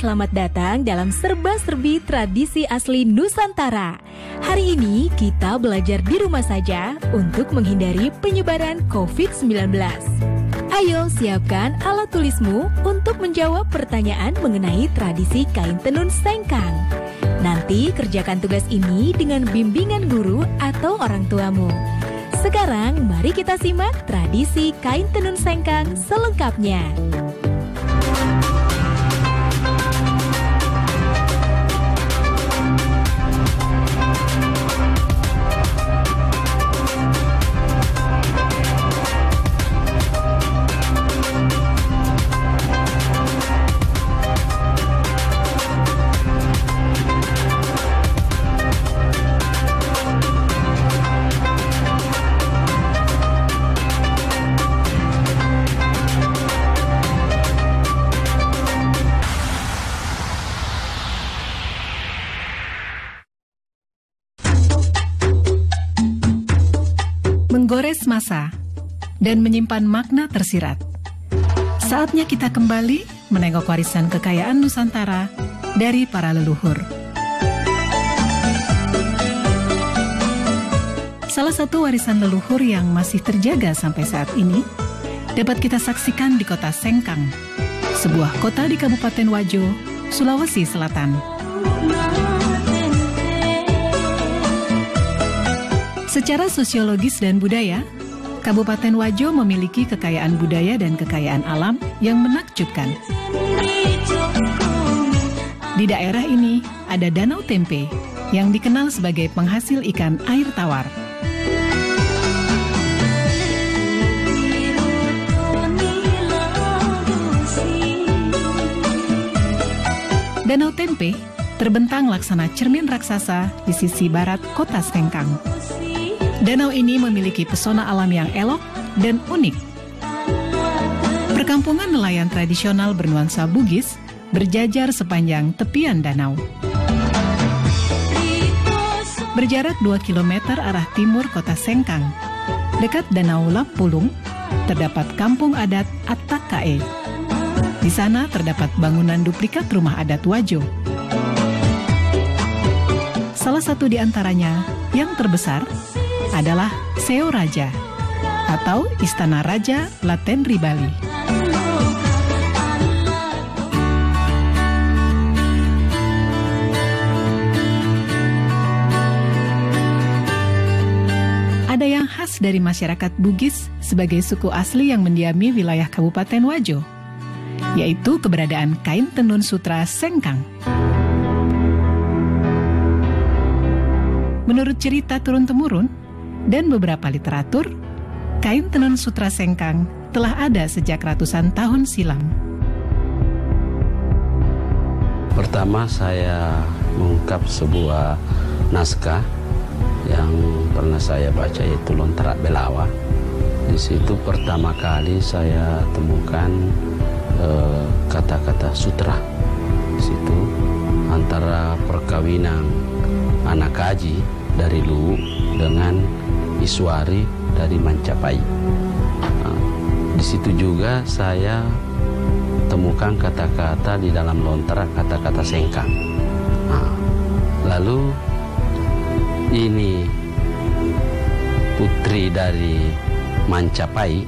selamat datang dalam serba-serbi tradisi asli Nusantara. Hari ini kita belajar di rumah saja untuk menghindari penyebaran COVID-19. Ayo siapkan alat tulismu untuk menjawab pertanyaan mengenai tradisi kain tenun sengkang. Nanti kerjakan tugas ini dengan bimbingan guru atau orang tuamu. Sekarang mari kita simak tradisi kain tenun sengkang selengkapnya. Menggores masa dan menyimpan makna tersirat. Saatnya kita kembali menengok warisan kekayaan Nusantara dari para leluhur. Salah satu warisan leluhur yang masih terjaga sampai saat ini dapat kita saksikan di kota Sengkang, sebuah kota di Kabupaten Wajo, Sulawesi Selatan. Secara sosiologis dan budaya, Kabupaten Wajo memiliki kekayaan budaya dan kekayaan alam yang menakjubkan. Di daerah ini ada Danau Tempe yang dikenal sebagai penghasil ikan air tawar. Danau Tempe terbentang laksana cermin raksasa di sisi barat kota Sengkang. Danau ini memiliki pesona alam yang elok dan unik. Perkampungan nelayan tradisional bernuansa Bugis berjajar sepanjang tepian danau. Berjarak 2 km arah timur kota Sengkang, dekat Danau Lampulung, terdapat kampung adat Attakae. Di sana terdapat bangunan duplikat rumah adat Wajo. Salah satu di antaranya yang terbesar adalah Seo Raja atau Istana Raja Latenri Bali. Ada yang khas dari masyarakat Bugis sebagai suku asli yang mendiami wilayah Kabupaten Wajo, yaitu keberadaan kain tenun sutra Sengkang. Menurut cerita turun-temurun dan beberapa literatur, kain tenun sutra Sengkang telah ada sejak ratusan tahun silam. Pertama saya mengungkap sebuah naskah yang pernah saya baca, yaitu Lontrak Belawa. Di situ pertama kali saya temukan kata-kata sutra. Di situ antara perkawinan anak kaji dari Luwu dengan Iswari dari Mancapai. Di situ juga saya temukan kata-kata di dalam lontrak, kata-kata Sengkang. Lalu ini putri dari Mancapai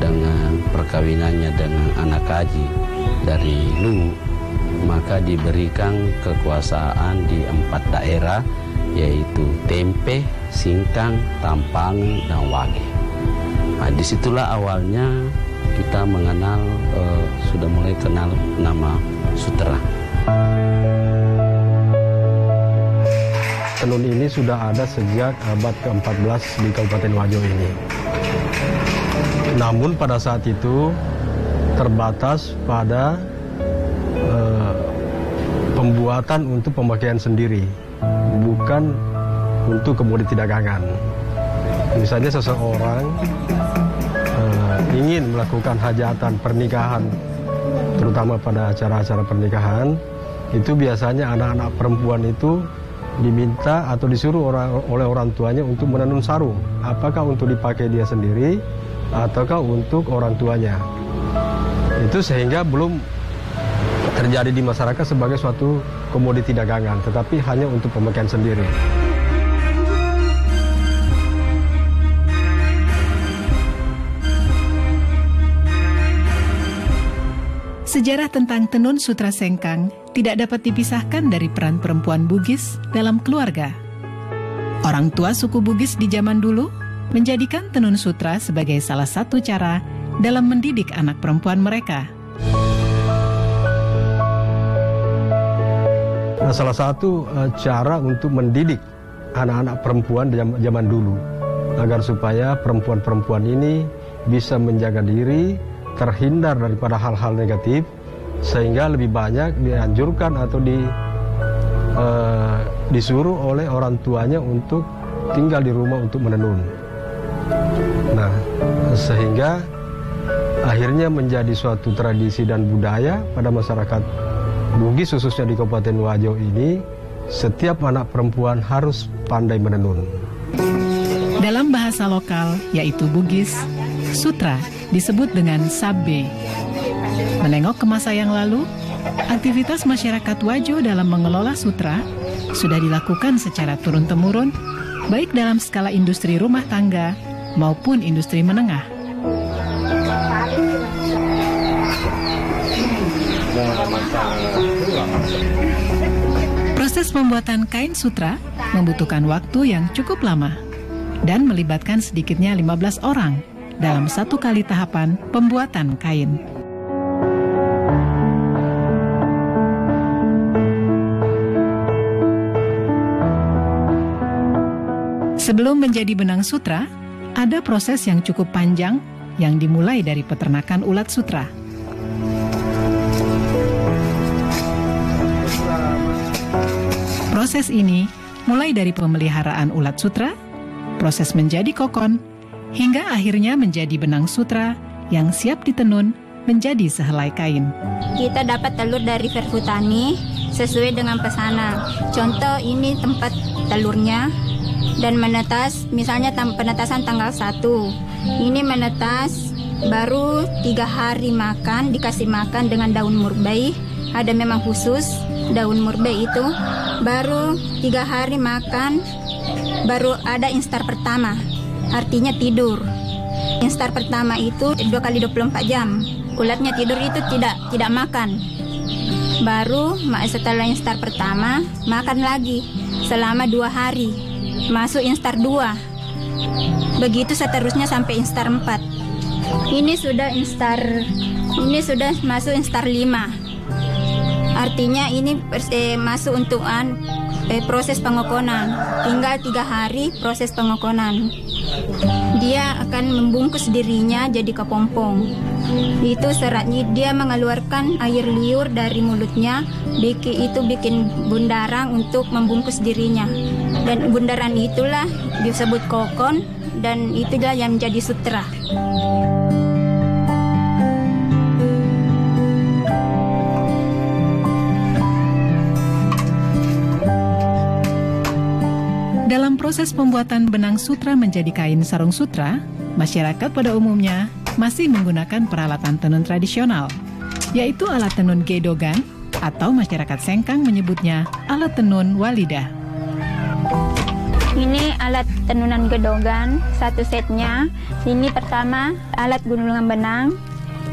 dengan perkawinannya dengan anak kaji dari Luwu, maka diberikan kekuasaan di 4 daerah, yaitu Tempe, Singkang, Tampang, dan Wage. Disitulah awalnya kita mengenal, sudah mulai kenal nama sutra. Tenun ini sudah ada sejak abad ke-14 di Kabupaten Wajo ini. Namun pada saat itu terbatas pada pembuatan untuk pemakaian sendiri, bukan untuk komoditi dagangan. Misalnya seseorang ingin melakukan hajatan pernikahan, terutama pada acara-acara pernikahan, itu biasanya anak-anak perempuan itu diminta atau disuruh oleh orang tuanya untuk menenun sarung. Apakah untuk dipakai dia sendiri ataukah untuk orang tuanya. Itu sehingga belum terjadi di masyarakat sebagai suatu komoditi dagangan, tetapi hanya untuk pemakaian sendiri. Sejarah tentang tenun sutra sengkang tidak dapat dipisahkan dari peran perempuan Bugis dalam keluarga. Orang tua suku Bugis di zaman dulu menjadikan tenun sutra sebagai salah satu cara dalam mendidik anak perempuan mereka. Nah, salah satu cara untuk mendidik anak-anak perempuan di zaman dulu agar supaya perempuan-perempuan ini bisa menjaga diri, terhindar daripada hal-hal negatif, sehingga lebih banyak dianjurkan atau disuruh oleh orang tuanya untuk tinggal di rumah untuk menenun. Nah, sehingga akhirnya menjadi suatu tradisi dan budaya pada masyarakat Bugis, khususnya di Kabupaten Wajo ini, setiap anak perempuan harus pandai menenun. Dalam bahasa lokal, yaitu Bugis, sutra disebut dengan sabbe. Menengok ke masa yang lalu, aktivitas masyarakat Wajo dalam mengelola sutra sudah dilakukan secara turun-temurun, baik dalam skala industri rumah tangga maupun industri menengah. Proses pembuatan kain sutra membutuhkan waktu yang cukup lama dan melibatkan sedikitnya 15 orang dalam satu kali tahapan pembuatan kain. Sebelum menjadi benang sutra, ada proses yang cukup panjang yang dimulai dari peternakan ulat sutra. Proses ini mulai dari pemeliharaan ulat sutra, proses menjadi kokon, hingga akhirnya menjadi benang sutra yang siap ditenun menjadi sehelai kain. Kita dapat telur dari Verfutani sesuai dengan pesanan. Contoh ini tempat telurnya dan menetas, misalnya penetasan tanggal 1. Ini menetas baru 3 hari makan, dikasih makan dengan daun murbei. Ada memang khusus daun murbei itu. Baru 3 hari makan, baru ada instar pertama, artinya tidur. Instar pertama itu 2 kali 24 jam. Ulatnya tidur itu tidak makan. Baru setelah instar pertama, makan lagi selama 2 hari. Masuk instar 2. Begitu seterusnya sampai instar 4. Ini sudah masuk instar 5. Artinya ini masuk untuk proses pengokonan. Tinggal 3 hari proses pengokonan. Dia akan membungkus dirinya jadi kepompong. Itu seratnya, dia mengeluarkan air liur dari mulutnya. Itu bikin bundaran untuk membungkus dirinya. Dan bundaran itulah disebut kokon, dan itulah yang menjadi sutra. Dalam proses pembuatan benang sutra menjadi kain sarung sutra, masyarakat pada umumnya masih menggunakan peralatan tenun tradisional, yaitu alat tenun gedogan atau masyarakat Sengkang menyebutnya alat tenun walidah. Ini alat tenunan gedogan, satu setnya. Ini pertama alat gulungan benang,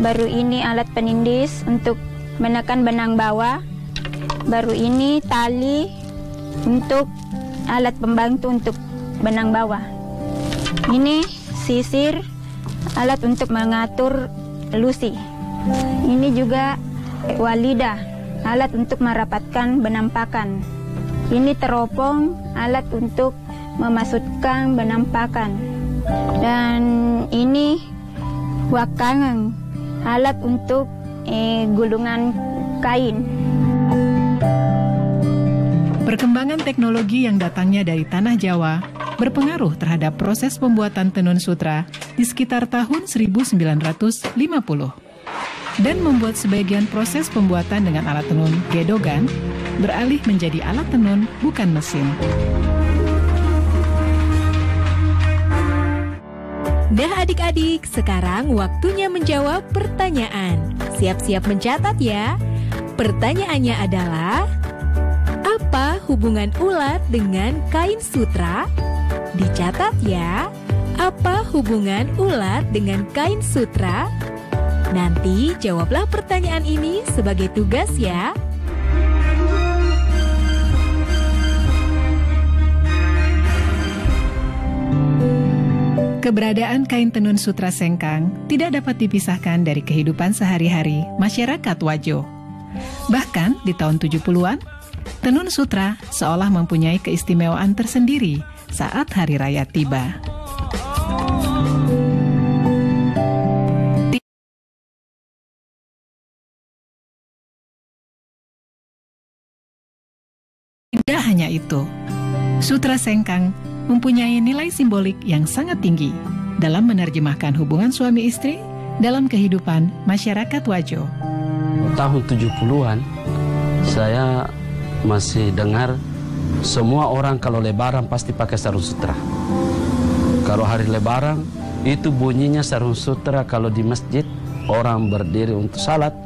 baru ini alat penindis untuk menekan benang bawah, baru ini tali untuk alat pembantu untuk benang bawah. Ini sisir, alat untuk mengatur lusi. Ini juga walidah, alat untuk merapatkan benang pakan. Ini teropong, alat untuk memasukkan benang pakan. Dan ini wakangan, alat untuk gulungan kain. Perkembangan teknologi yang datangnya dari tanah Jawa berpengaruh terhadap proses pembuatan tenun sutra di sekitar tahun 1950 dan membuat sebagian proses pembuatan dengan alat tenun gedogan beralih menjadi alat tenun bukan mesin. Nah adik-adik, sekarang waktunya menjawab pertanyaan. Siap-siap mencatat ya. Pertanyaannya adalah, apa hubungan ular dengan kain sutra? Dicatat ya, apa hubungan ular dengan kain sutra? Nanti jawablah pertanyaan ini sebagai tugas ya. Keberadaan kain tenun sutra sengkang tidak dapat dipisahkan dari kehidupan sehari-hari masyarakat Wajo. Bahkan di tahun 70-an, tenun sutra seolah mempunyai keistimewaan tersendiri saat hari raya tiba. Tidak hanya itu, sutra sengkang mempunyai nilai simbolik yang sangat tinggi dalam menerjemahkan hubungan suami istri dalam kehidupan masyarakat Wajo. Tahun 70-an, saya masih dengar semua orang kalau lebaran pasti pakai sarung sutra. Kalau hari lebaran, itu bunyinya sarung sutra. Kalau di masjid, orang berdiri untuk salat,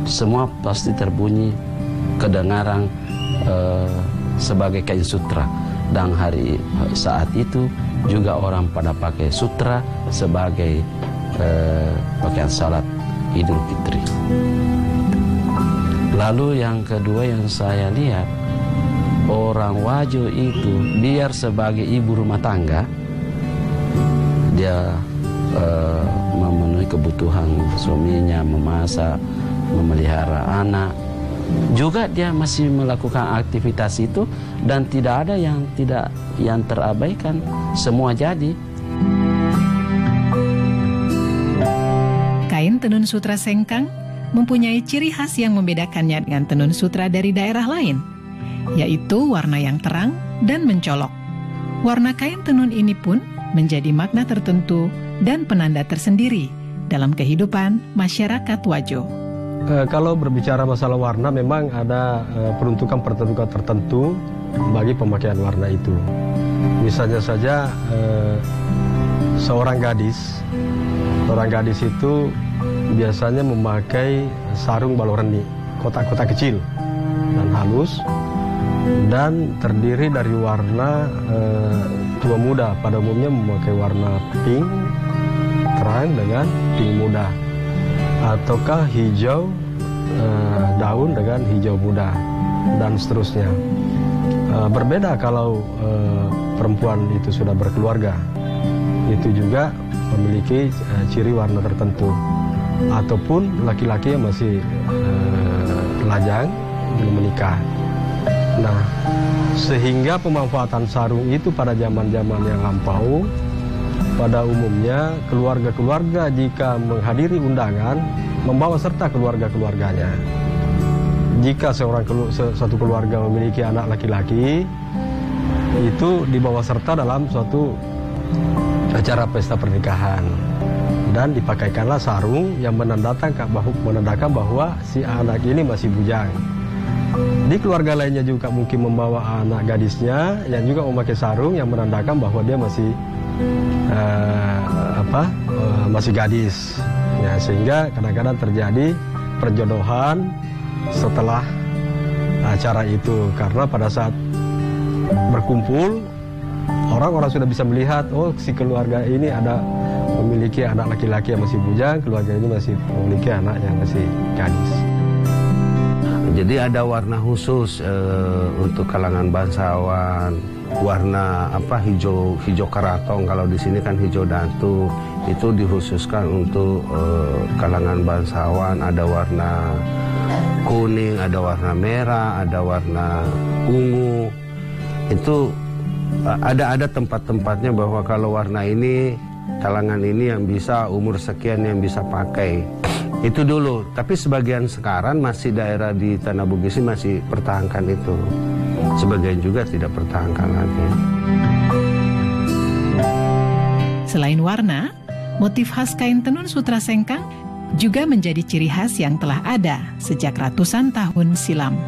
semua pasti terbunyi kedengaran sebagai kain sutra. Dan saat itu juga orang pada pakai sutra sebagai pakaian salat Idul Fitri. Lalu yang kedua yang saya lihat, orang Wajo itu biar sebagai ibu rumah tangga, dia memenuhi kebutuhan suaminya, memasak, memelihara anak. Juga dia masih melakukan aktivitas itu dan tidak ada yang terabaikan, semua jadi. Kain tenun sutra sengkang mempunyai ciri khas yang membedakannya dengan tenun sutra dari daerah lain, yaitu warna yang terang dan mencolok. Warna kain tenun ini pun menjadi makna tertentu dan penanda tersendiri dalam kehidupan masyarakat Wajo. Kalau berbicara masalah warna, memang ada peruntukan-peruntukan tertentu bagi pemakaian warna itu. Misalnya saja seorang gadis itu biasanya memakai sarung baloreni, kotak-kotak kecil dan halus, dan terdiri dari warna tua muda. Pada umumnya memakai warna pink terang dengan pink muda, ataukah hijau daun dengan hijau muda, dan seterusnya. Berbeda kalau perempuan itu sudah berkeluarga, itu juga memiliki ciri warna tertentu. Ataupun laki-laki yang masih lajang, belum menikah. Nah, sehingga pemanfaatan sarung itu pada zaman-zaman yang lampau, pada umumnya keluarga-keluarga jika menghadiri undangan membawa serta keluarga-keluarganya. Jika satu keluarga memiliki anak laki-laki, itu dibawa serta dalam suatu acara pesta pernikahan, dan dipakaikanlah sarung yang menandakan bahwa si anak ini masih bujang. Di keluarga lainnya juga mungkin membawa anak gadisnya yang juga memakai sarung yang menandakan bahwa dia masih masih gadis. Ya, sehingga kadang-kadang terjadi perjodohan setelah acara itu, karena pada saat berkumpul orang-orang sudah bisa melihat, oh si keluarga ini ada memiliki anak laki-laki yang masih bujang, keluarga ini masih memiliki anak yang masih gadis. Jadi ada warna khusus untuk kalangan bangsawan, warna hijau karatong, kalau di sini kan hijau datu, itu dikhususkan untuk kalangan bangsawan. Ada warna kuning, ada warna merah, ada warna ungu. Itu ada tempat-tempatnya bahwa kalau warna ini, kalangan ini yang bisa, umur sekian yang bisa pakai. Itu dulu, tapi sebagian sekarang masih daerah di Tanah Bugis masih pertahankan itu. Sebagian juga tidak pertahankan lagi. Selain warna, motif khas kain tenun sutra sengkang juga menjadi ciri khas yang telah ada sejak ratusan tahun silam.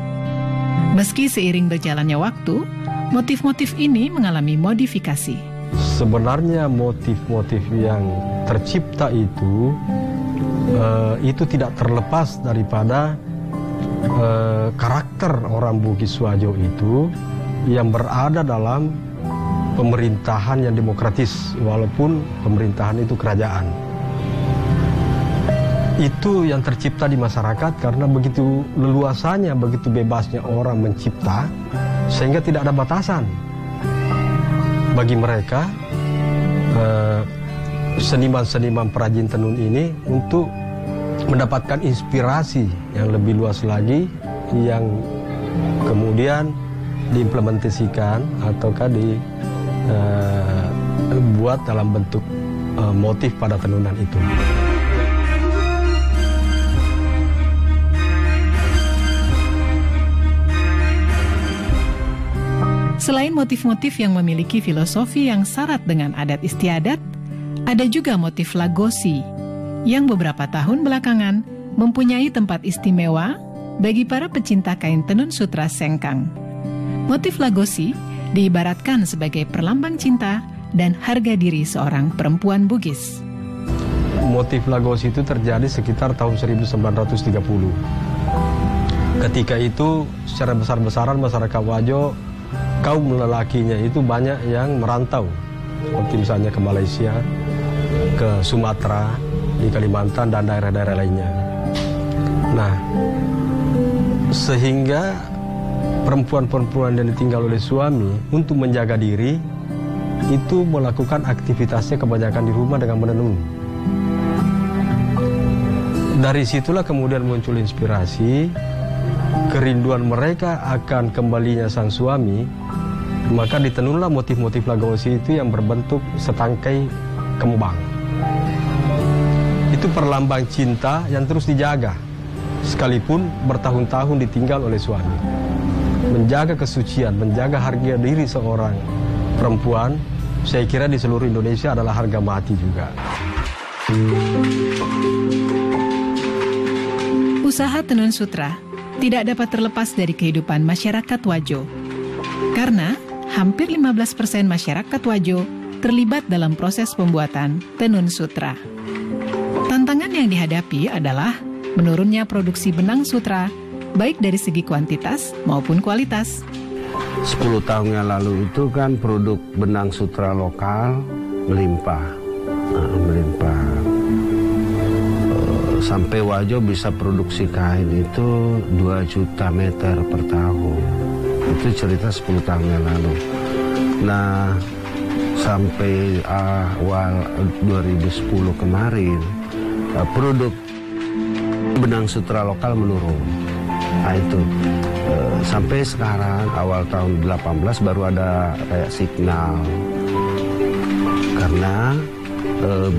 Meski seiring berjalannya waktu, motif-motif ini mengalami modifikasi. Sebenarnya motif-motif yang tercipta itu tidak terlepas daripada karakter orang Bugis Wajo itu yang berada dalam pemerintahan yang demokratis, walaupun pemerintahan itu kerajaan. Itu yang tercipta di masyarakat karena begitu leluasanya, begitu bebasnya orang mencipta, sehingga tidak ada batasan bagi mereka seniman-seniman perajin tenun ini untuk mendapatkan inspirasi yang lebih luas lagi, yang kemudian diimplementasikan ataukah dibuat dalam bentuk motif pada tenunan itu. Selain motif-motif yang memiliki filosofi yang syarat dengan adat istiadat, ada juga motif lagosi yang beberapa tahun belakangan mempunyai tempat istimewa bagi para pecinta kain tenun sutra Sengkang. Motif lagosi diibaratkan sebagai perlambang cinta dan harga diri seorang perempuan Bugis. Motif lagosi itu terjadi sekitar tahun 1930. Ketika itu secara besar-besaran masyarakat Wajo, kaum lelakinya itu banyak yang merantau, seperti misalnya ke Malaysia, ke Sumatera, di Kalimantan, dan daerah-daerah lainnya. Nah, sehingga perempuan-perempuan yang ditinggal oleh suami untuk menjaga diri itu melakukan aktivitasnya kebanyakan di rumah dengan menenun. Dari situlah kemudian muncul inspirasi, kerinduan mereka akan kembalinya sang suami, maka ditenunlah motif-motif lagosi itu yang berbentuk setangkai kembang. Itu perlambang cinta yang terus dijaga, sekalipun bertahun-tahun ditinggal oleh suami. Menjaga kesucian, menjaga harga diri seorang perempuan, saya kira di seluruh Indonesia adalah harga mati juga. Usaha tenun sutra tidak dapat terlepas dari kehidupan masyarakat Wajo, karena hampir 15% masyarakat Wajo terlibat dalam proses pembuatan tenun sutra. Tantangan yang dihadapi adalah menurunnya produksi benang sutra, baik dari segi kuantitas maupun kualitas. 10 tahun yang lalu itu kan produk benang sutra lokal melimpah. Sampai Wajo bisa produksi kain itu 2 juta meter per tahun. Itu cerita 10 tahun yang lalu. Nah, sampai awal 2010 kemarin, produk benang sutra lokal menurun. Nah itu sampai sekarang awal tahun 18 baru ada kayak signal, karena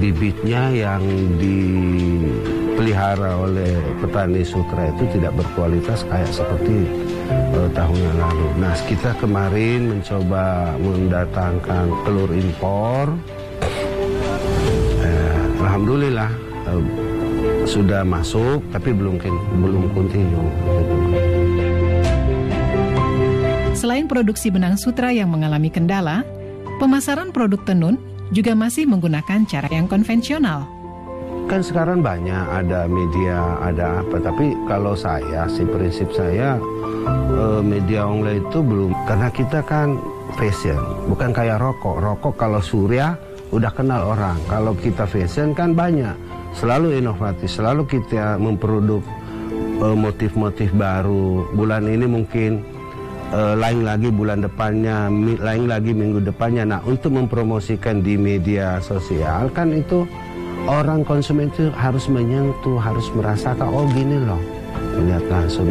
bibitnya yang dipelihara oleh petani sutra itu tidak berkualitas kayak seperti tahun yang lalu. Nah, kita kemarin mencoba mendatangkan telur impor. Alhamdulillah sudah masuk, tapi belum continue. Selain produksi benang sutra yang mengalami kendala, pemasaran produk tenun juga masih menggunakan cara yang konvensional. Kan sekarang banyak ada media, ada apa, tapi kalau saya sih prinsip saya media online itu belum, karena kita kan fashion, bukan kayak rokok. Rokok kalau surya udah kenal orang, kalau kita fashion kan banyak. Selalu inovatif, selalu kita memproduk motif-motif baru. Bulan ini mungkin lain lagi bulan depannya, lain lagi minggu depannya. Nah, untuk mempromosikan di media sosial kan itu orang konsumen itu harus menyentuh, harus merasakan, oh gini loh, lihat langsung.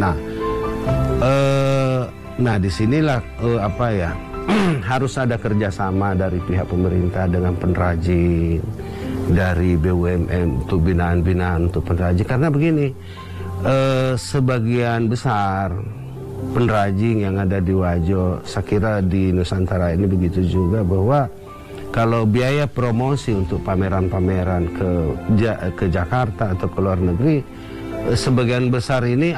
Nah disinilah harus ada kerjasama dari pihak pemerintah dengan pengrajin, dari BUMN untuk binaan-binaan untuk pengrajin. Karena begini, sebagian besar pengrajin yang ada di Wajo, saya kira di Nusantara ini begitu juga, bahwa kalau biaya promosi untuk pameran-pameran ke Jakarta atau ke luar negeri, sebagian besar ini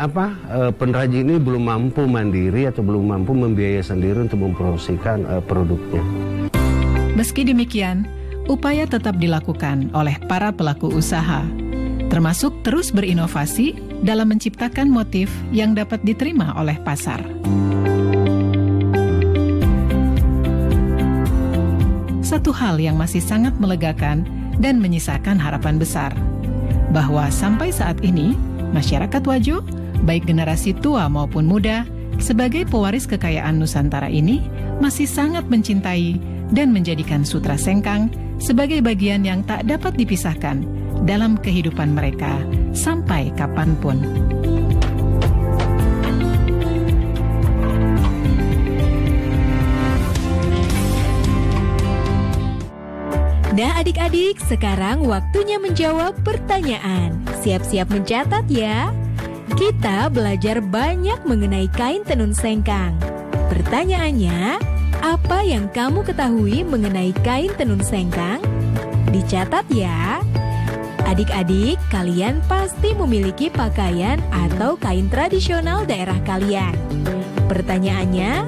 pengrajin ini belum mampu mandiri atau belum mampu membiayai sendiri untuk mempromosikan produknya. Meski demikian, upaya tetap dilakukan oleh para pelaku usaha. termasuk terus berinovasi dalam menciptakan motif yang dapat diterima oleh pasar. Satu hal yang masih sangat melegakan dan menyisakan harapan besar, bahwa sampai saat ini, masyarakat Wajo, baik generasi tua maupun muda, sebagai pewaris kekayaan Nusantara ini, masih sangat mencintai dan menjadikan sutra sengkang sebagai bagian yang tak dapat dipisahkan dalam kehidupan mereka sampai kapanpun. Nah adik-adik, sekarang waktunya menjawab pertanyaan. Siap-siap mencatat ya. Kita belajar banyak mengenai kain tenun sengkang. Pertanyaannya, apa yang kamu ketahui mengenai kain tenun sengkang? Dicatat ya. Adik-adik, kalian pasti memiliki pakaian atau kain tradisional daerah kalian. Pertanyaannya,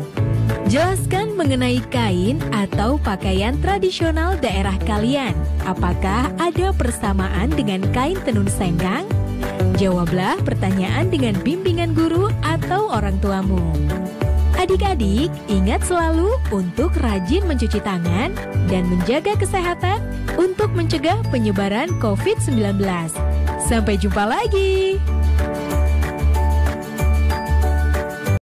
jelaskan mengenai kain atau pakaian tradisional daerah kalian. Apakah ada persamaan dengan kain tenun sengkang? Jawablah pertanyaan dengan bimbingan guru atau orang tuamu. Adik-adik, ingat selalu untuk rajin mencuci tangan dan menjaga kesehatan untuk mencegah penyebaran COVID-19. Sampai jumpa lagi.